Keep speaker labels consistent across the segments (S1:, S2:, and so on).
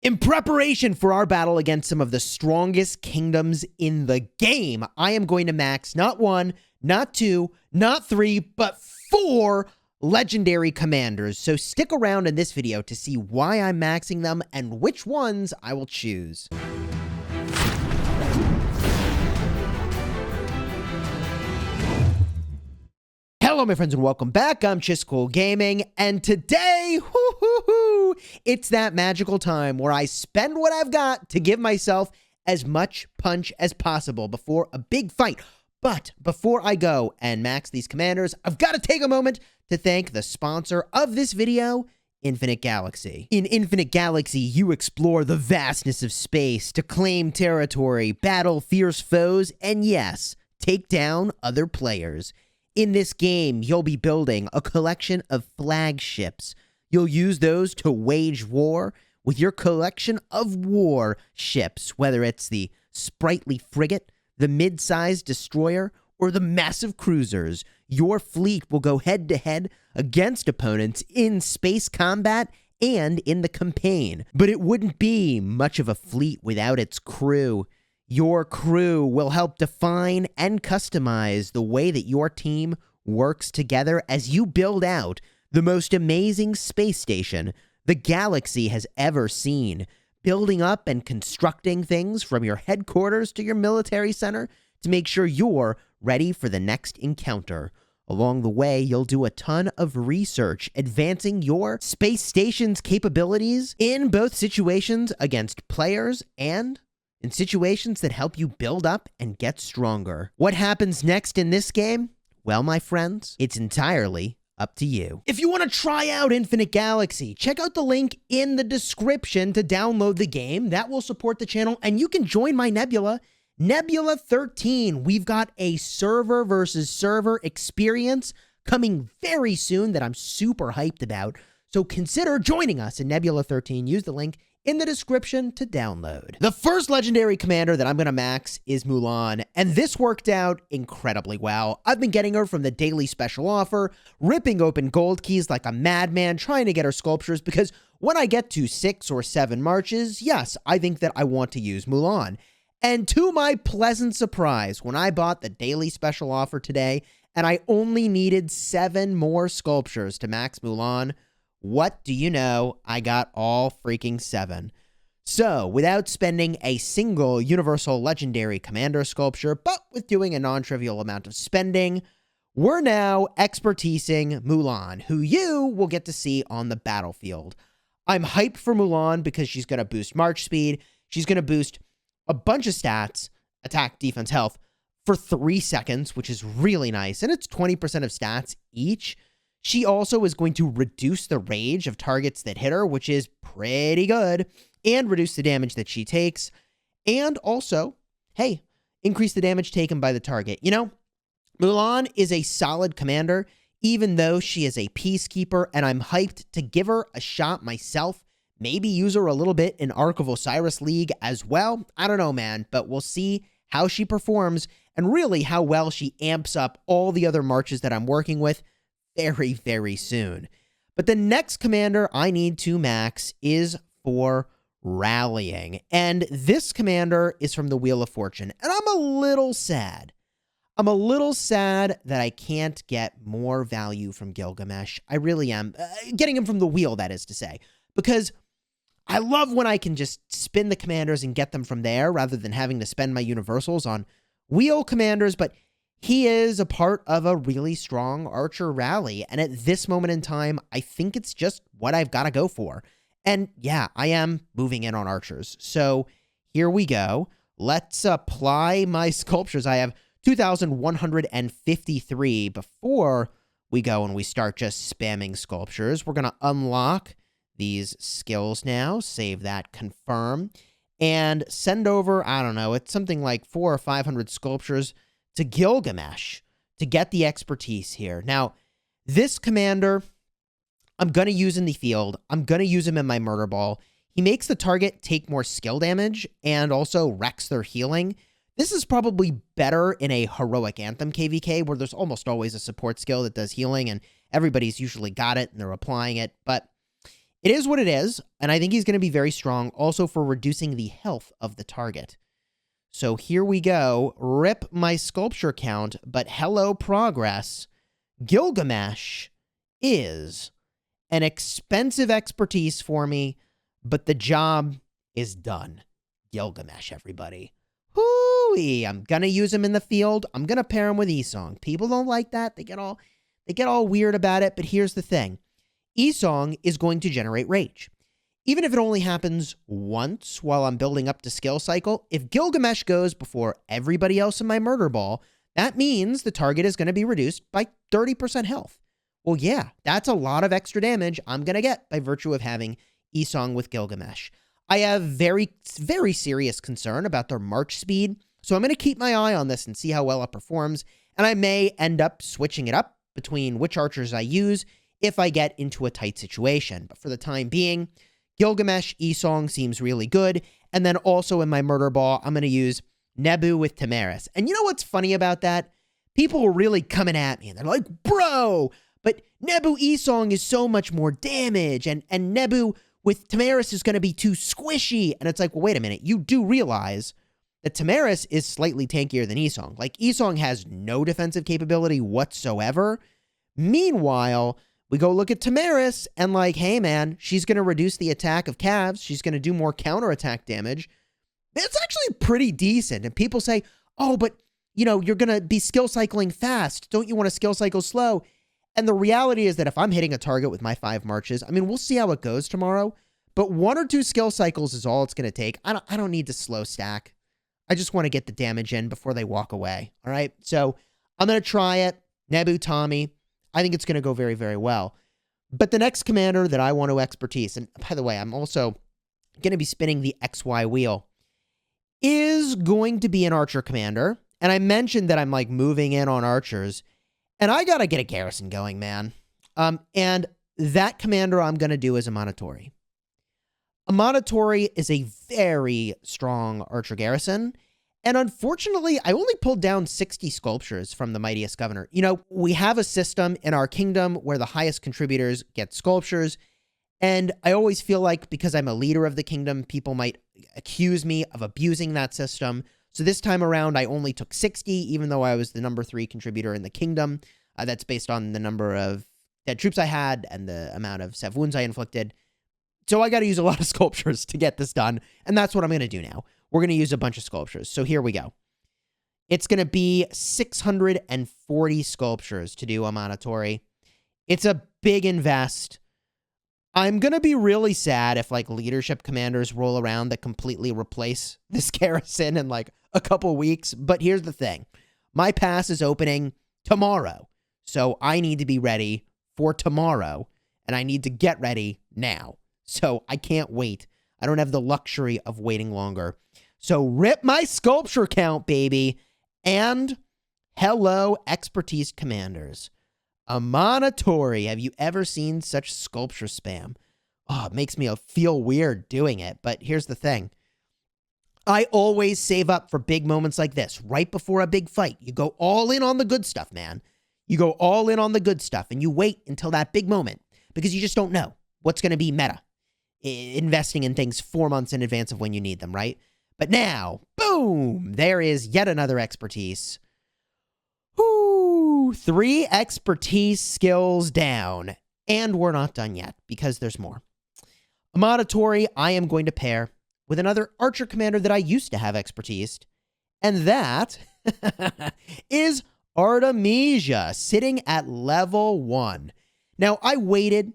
S1: In preparation for our battle against some of the strongest kingdoms in the game, I am going to max not 1, not 2, not 3, but 4 legendary commanders. So stick around in this video to see why I'm maxing them and which ones I will choose. Hello, my friends, and welcome back. I'm Chisgule Gaming, and today, it's that magical time where I spend what I've got to give myself as much punch as possible before a big fight. But before I go and max these commanders, I've got to take a moment to thank the sponsor of this video, Infinite Galaxy. In Infinite Galaxy, you explore the vastness of space to claim territory, battle fierce foes, and yes, take down other players. In this game, you'll be building a collection of flagships. You'll use those to wage war with your collection of war ships, whether it's the sprightly frigate, the mid-sized destroyer, or the massive cruisers. Your fleet will go head-to-head against opponents in space combat and in the campaign. But it wouldn't be much of a fleet without its crew. Your crew will help define and customize the way that your team works together as you build out the most amazing space station the galaxy has ever seen, building up and constructing things from your headquarters to your military center to make sure you're ready for the next encounter. Along the way, you'll do a ton of research, advancing your space station's capabilities in both situations against players and in situations that help you build up and get stronger. What happens next in this game? Well, my friends, it's entirely up to you. If you want to try out Infinite Galaxy, check out the link in the description to download the game. That will support the channel, and you can join my Nebula, Nebula 13. We've got a server versus server experience coming very soon that I'm super hyped about. So consider joining us in Nebula 13. Use the link in the description to download. The first legendary commander that I'm going to max is Mulan, and this worked out incredibly well. I've been getting her from the daily special offer, ripping open gold keys like a madman, trying to get her sculptures, because when I get to 6 or 7 marches, yes, I think that I want to use Mulan. And to my pleasant surprise, when I bought the daily special offer today, and I only needed 7 more sculptures to max Mulan, what do you know? I got all freaking 7. So, without spending a single universal legendary commander sculpture, but with doing a non-trivial amount of spending, we're now expertising Mulan, who you will get to see on the battlefield. I'm hyped for Mulan because she's going to boost march speed. She's going to boost a bunch of stats, attack, defense, health, for 3 seconds, which is really nice. And it's 20% of stats each. She also is going to reduce the rage of targets that hit her, which is pretty good, and reduce the damage that she takes. And also, hey, increase the damage taken by the target. You know, Mulan is a solid commander, even though she is a peacekeeper, and I'm hyped to give her a shot myself. Maybe use her a little bit in Ark of Osiris League as well. I don't know, man, but we'll see how she performs and really how well she amps up all the other marches that I'm working with very, very soon. But the next commander I need to max is for rallying. And this commander is from the Wheel of Fortune. And I'm a little sad. I'm a little sad that I can't get more value from Gilgamesh. I really am. Getting him from the wheel, that is to say. Because I love when I can just spin the commanders and get them from there rather than having to spend my universals on wheel commanders. But he is a part of a really strong archer rally, and at this moment in time, I think it's just what I've got to go for. And yeah, I am moving in on archers. So here we go. Let's apply my sculptures. I have 2,153 before we go and we start just spamming sculptures. We're going to unlock these skills now, save that, confirm, and send over, I don't know, it's something like 400 or 500 sculptures to Gilgamesh to get the expertise here. Now, this commander, I'm going to use in the field. I'm going to use him in my murder ball. He makes the target take more skill damage and also wrecks their healing. This is probably better in a Heroic Anthem KVK where there's almost always a support skill that does healing and everybody's usually got it and they're applying it. But It is what it is, and I think he's going to be very strong also for reducing the health of the target. So here we go. Rip my sculpture count, but hello progress. Gilgamesh is an expensive expertise for me, but the job is done. Gilgamesh, everybody. Hoo-wee. I'm going to use him in the field. I'm going to pair him with Esong. People don't like that. They get all weird about it, but here's the thing. Esong is going to generate rage. Even if it only happens once while I'm building up to skill cycle, if Gilgamesh goes before everybody else in my murder ball, that means the target is going to be reduced by 30% health. Well, yeah, that's a lot of extra damage I'm going to get by virtue of having Esong with Gilgamesh. I have very, very serious concern about their march speed, so I'm going to keep my eye on this and see how well it performs, and I may end up switching it up between which archers I use if I get into a tight situation. But for the time being, Gilgamesh Esong seems really good. And then also in my murder ball, I'm going to use Nebu with Tamaris. And you know what's funny about that? People are really coming at me and they're like, bro, but Nebu Esong is so much more damage. And Nebu with Tamaris is going to be too squishy. And it's like, well, wait a minute. You do realize that Tamaris is slightly tankier than Esong. Like, Esong has no defensive capability whatsoever. Meanwhile, we go look at Tamaris and like, hey man, she's going to reduce the attack of calves. She's going to do more counterattack damage. It's actually pretty decent. And people say, oh, but you know, you're going to be skill cycling fast. Don't you want to skill cycle slow? And the reality is that if I'm hitting a target with my 5 marches, I mean, we'll see how it goes tomorrow, but 1 or 2 skill cycles is all it's going to take. I don't need to slow stack. I just want to get the damage in before they walk away. All right. So I'm going to try it. Nebu, Tommy. I think it's going to go very, very well. But the next commander that I want to expertise, and by the way, I'm also going to be spinning the XY wheel, is going to be an archer commander. And I mentioned that I'm like moving in on archers, and I got to get a garrison going, man. And that commander I'm going to do is a Amanatori. Amanatori is a very strong archer garrison. And unfortunately, I only pulled down 60 sculptures from the Mightiest Governor. You know, we have a system in our kingdom where the highest contributors get sculptures. And I always feel like because I'm a leader of the kingdom, people might accuse me of abusing that system. So this time around, I only took 60, even though I was the number 3 contributor in the kingdom. That's based on the number of dead troops I had and the amount of sev wounds I inflicted. So I got to use a lot of sculptures to get this done. And that's what I'm going to do now. We're going to use a bunch of sculptures. So here we go. It's going to be 640 sculptures to do Amanatori. It's a big invest. I'm going to be really sad if like leadership commanders roll around that completely replace this garrison in like a couple weeks. But here's the thing. My pass is opening tomorrow. So I need to be ready for tomorrow. And I need to get ready now. So I can't wait. I don't have the luxury of waiting longer. So rip my sculpture count, baby. And hello, expertise commanders. Amanatori. Have you ever seen such sculpture spam? Oh, it makes me feel weird doing it. But here's the thing. I always save up for big moments like this. Right before a big fight. You go all in on the good stuff, man. You go all in on the good stuff. And you wait until that big moment. Because you just don't know what's going to be meta. Investing in things 4 months in advance of when you need them, right? But now, boom, there is yet another expertise. Whoo, 3 expertise skills down. And we're not done yet, because there's more. Amanatori, I am going to pair with another archer commander that I used to have expertise. And that is Artemisia, sitting at level 1. Now, I waited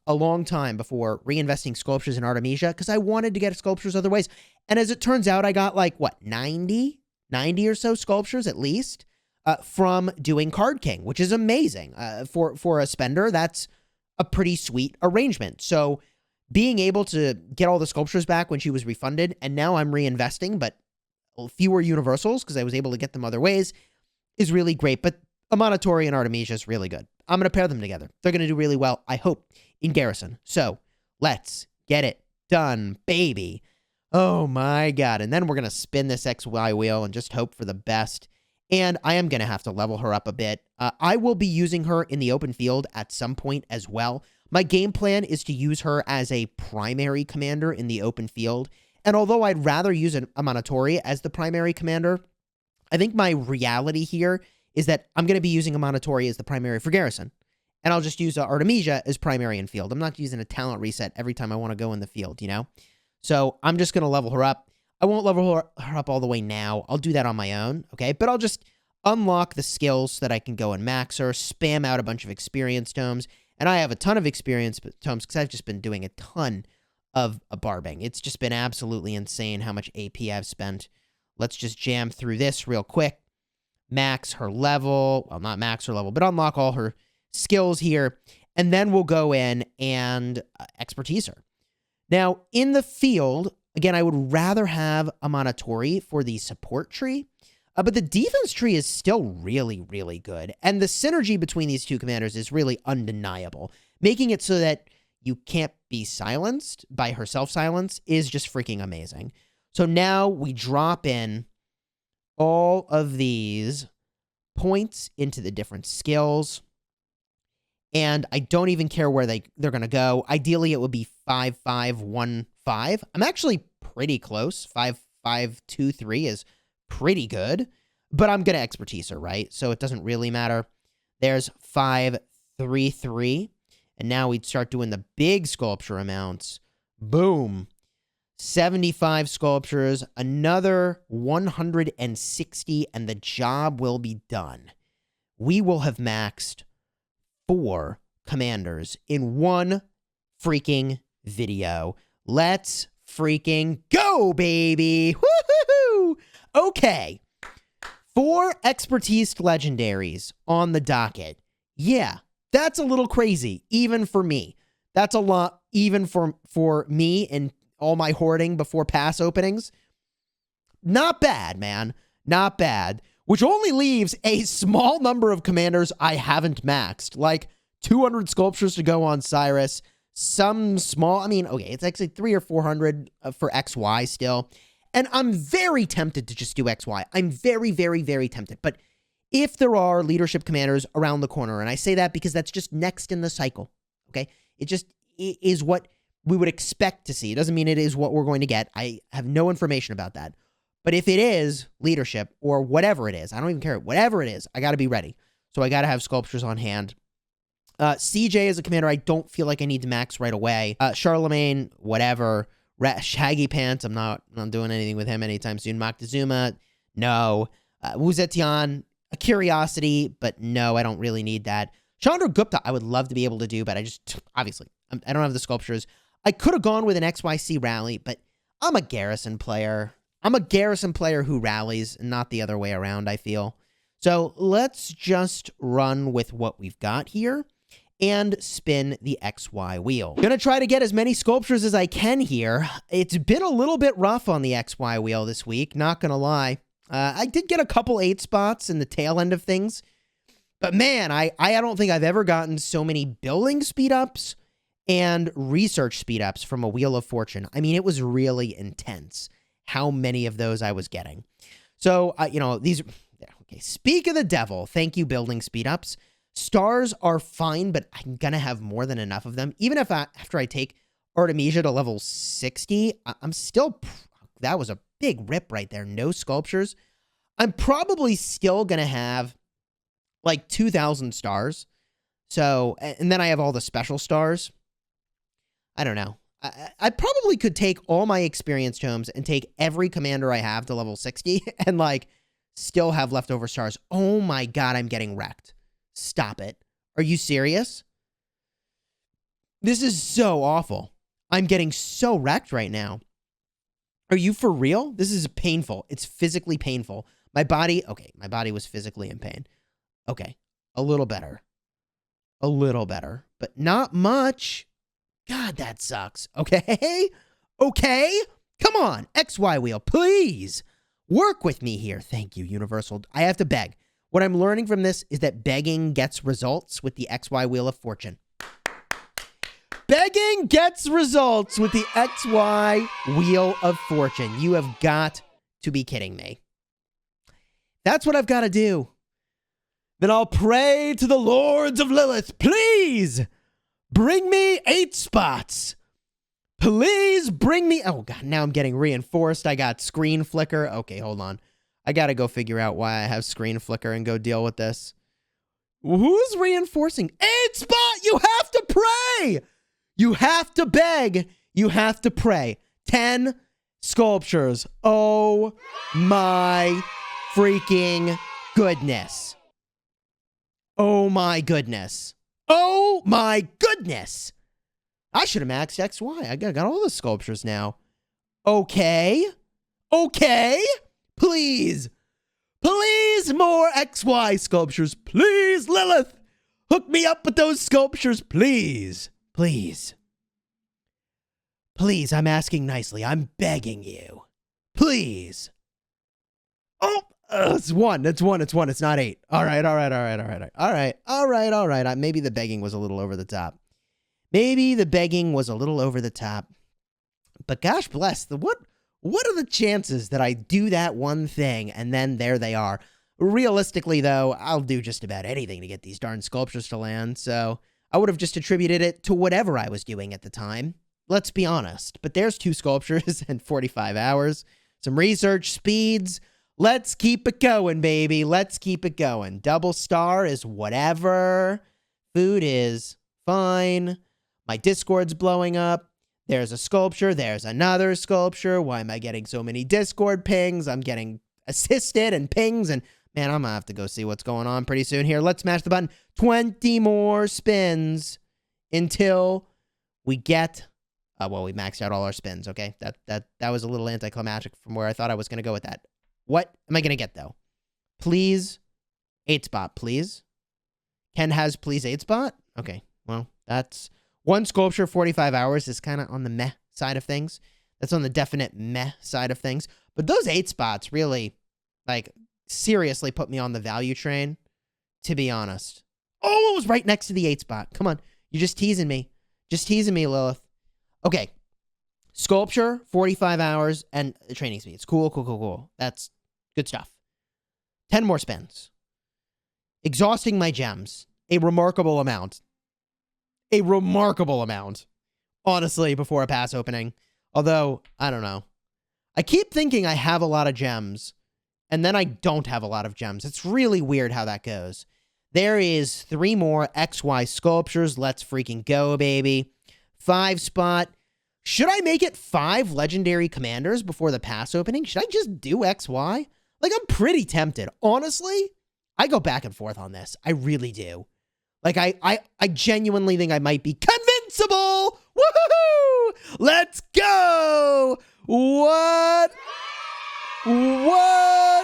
S1: a long time before reinvesting sculptures in Artemisia because I wanted to get sculptures other ways. And as it turns out, I got like, what, 90 or so sculptures at least from doing Card King, which is amazing. For a spender, that's a pretty sweet arrangement. So being able to get all the sculptures back when she was refunded, and now I'm reinvesting, but fewer universals because I was able to get them other ways, is really great. But Amanatori and Artemisia is really good. I'm going to pair them together. They're going to do really well, I hope, in Garrison. So let's get it done, baby. Oh my God. And then we're going to spin this XY wheel and just hope for the best. And I am going to have to level her up a bit. I will be using her in the open field at some point as well. My game plan is to use her as a primary commander in the open field. And although I'd rather use a Monitori as the primary commander, I think my reality here is that I'm going to be using a Monitori as the primary for Garrison. And I'll just use Artemisia as primary in field. I'm not using a talent reset every time I want to go in the field, you know? So I'm just going to level her up. I won't level her up all the way now. I'll do that on my own, okay? But I'll just unlock the skills so that I can go and max her, spam out a bunch of experience tomes. And I have a ton of experience tomes because I've just been doing a ton of barbing. It's just been absolutely insane how much AP I've spent. Let's just jam through this real quick. Max her level. Well, not max her level, but unlock all her skills here. And then we'll go in and expertise her. Now, in the field, again, I would rather have a Monitori for the support tree. But the defense tree is still really, really good. And the synergy between these two commanders is really undeniable. Making it so that you can't be silenced by her self-silence is just freaking amazing. So now we drop in all of these points into the different skills. And I don't even care where they're going to go. Ideally, it would be 5-5-1-5. I'm actually pretty close. 5-5-2-3 is pretty good, but I'm going to expertise her, right? So it doesn't really matter. There's 5-3-3, and now we'd start doing the big sculpture amounts. Boom. 75 sculptures, another 160, and the job will be done. We will have maxed 4 commanders in one freaking video. Let's freaking go, baby! Woohoo! Okay, 4 expertised legendaries on the docket. Yeah, that's a little crazy, even for me. That's a lot, even for me and all my hoarding before pass openings. Not bad, man. Not bad. Which only leaves a small number of commanders I haven't maxed. Like 200 sculptures to go on Cyrus. Some small, I mean, okay, it's actually 300 or 400 for XY still. And I'm very tempted to just do XY. I'm very, very, very tempted. But if there are leadership commanders around the corner, and I say that because that's just next in the cycle, okay? It just is what we would expect to see. It doesn't mean it is what we're going to get. I have no information about that. But if it is leadership or whatever it is, I don't even care. Whatever it is, I got to be ready. So I got to have sculptures on hand. CJ is a commander I don't feel like I need to max right away. Charlemagne, whatever. Shaggy Pants, I'm not doing anything with him anytime soon. Moctezuma, no. Wu Zetian, a curiosity, but no, I don't really need that. Chandra Gupta, I would love to be able to do, but I just, obviously, I don't have the sculptures. I could have gone with an XYC rally, but I'm a Garrison player. I'm a Garrison player who rallies, not the other way around, I feel. So let's just run with what we've got here and spin the XY wheel. Gonna try to get as many sculptures as I can here. It's been a little bit rough on the XY wheel this week, not gonna lie. I did get a couple 8 spots in the tail end of things, but man, I don't think I've ever gotten so many building speed ups and research speed ups from a Wheel of Fortune. I mean, it was really intense how many of those I was getting. So, you know, these, okay, speak of the devil, thank you, building speed ups. Stars are fine, but I'm going to have more than enough of them. Even if after I take Artemisia to level 60, I'm still, that was a big rip right there. No sculptures. I'm probably still going to have like 2,000 stars. So, and then I have all the special stars. I don't know. I probably could take all my experience tomes and take every commander I have to level 60 and like still have leftover stars. Oh my God, I'm getting wrecked. Stop it. Are you serious? This is so awful. I'm getting so wrecked right now. Are you for real? This is painful. It's physically painful. My body, okay, my body was physically in pain. Okay, a little better. A little better, but not much. God, that sucks. Okay? Okay? Come on, XY wheel, please. Work with me here. Thank you, Universal. I have to beg. What I'm learning from this is that begging gets results with the XY Wheel of Fortune. Begging gets results with the XY Wheel of Fortune. You have got to be kidding me. That's what I've got to do. Then I'll pray to the Lords of Lilith. Please Bring me 8 spots. Please bring me... Oh, God, now I'm getting reinforced. I got screen flicker. Okay, hold on. I got to go figure out why I have screen flicker and go deal with this. Who's reinforcing? 8 spot! You have to pray! You have to beg. You have to pray. 10 sculptures. Oh, my freaking goodness. Oh, my goodness. Oh, my goodness. I should have maxed XY. I got all the sculptures now. Okay. Okay. Please. Please, more XY sculptures. Please, Lilith. Hook me up with those sculptures. Please. Please. Please, I'm asking nicely. I'm begging you. Please. Oh, it's 1. It's 1. It's 1. It's not 8. All right. Maybe the begging was a little over the top. Maybe the begging was a little over the top. But gosh bless, what are the chances that I do that one thing and then there they are? Realistically, though, I'll do just about anything to get these darn sculptures to land, so I would have just attributed it to whatever I was doing at the time. Let's be honest. But there's 2 sculptures in 45 hours. Some research speeds. Let's keep it going, baby. Let's keep it going. Double star is whatever. Food is fine. My Discord's blowing up. There's a sculpture. There's another sculpture. Why am I getting so many Discord pings? I'm getting assisted and pings. And, man, I'm going to have to go see what's going on pretty soon here. Let's smash the button. 20 more spins until we get... well, we maxed out all our spins, okay? That was a little anticlimactic from where I thought I was going to go with that. What am I going to get, though? Please, 8 spot, please. Ken has please 8 spot? Okay, well, that's... 1 sculpture, 45 hours is kind of on the meh side of things. That's on the definite meh side of things. But those 8 spots really, like, seriously put me on the value train, to be honest. Oh, it was right next to the 8 spot. Come on. You're just teasing me. Just teasing me, Lilith. Okay. Sculpture, 45 hours, and training speed. It's cool. That's good stuff. 10 more spins. Exhausting my gems. A remarkable amount. A remarkable amount, honestly, before a pass opening. Although, I don't know. I keep thinking I have a lot of gems, and then I don't have a lot of gems. It's really weird how that goes. There is 3 more XY sculptures. Let's freaking go, baby. 5 spot. Should I make it 5 legendary commanders before the pass opening? Should I just do XY? Like, I'm pretty tempted. Honestly, I go back and forth on this. I really do. Like, I genuinely think I might be convincible. Woohoo! Let's go! What? Whoa.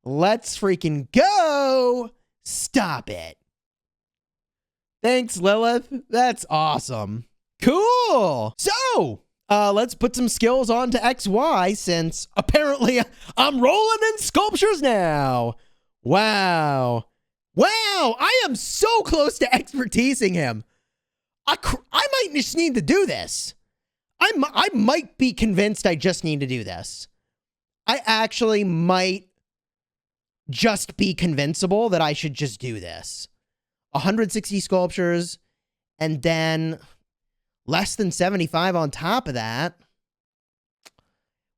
S1: Let's freaking go! Stop it. Thanks, Lilith. That's awesome. Cool. So, let's put some skills on to XY since apparently I'm rolling in sculptures now. Wow. I am so close to expertising him. I might just need to do this. I might be convinced I just need to do this. I actually might just be convincible that I should just do this. 160 sculptures and then less than 75 on top of that.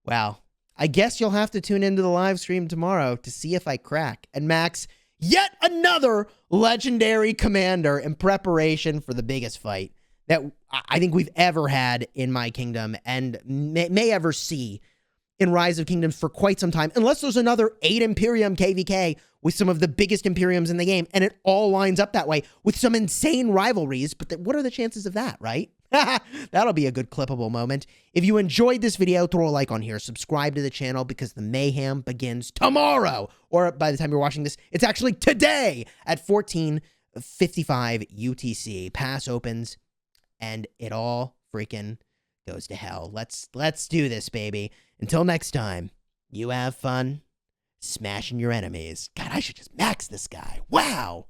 S1: Well, I guess you'll have to tune into the live stream tomorrow to see if I crack and max yet another legendary commander in preparation for the biggest fight that I think we've ever had in my kingdom and may ever see in Rise of Kingdoms for quite some time, unless there's another 8 Imperium KVK with some of the biggest Imperiums in the game, and it all lines up that way with some insane rivalries, but what are the chances of that, right? That'll be a good clippable moment. If you enjoyed this video, throw a like on here, subscribe to the channel because the mayhem begins tomorrow, or by the time you're watching this, it's actually today at 14:55 UTC. Pass opens, and it all freaking goes to hell. Let's do this, baby. Until next time, you have fun smashing your enemies. God, I should just max this guy. Wow.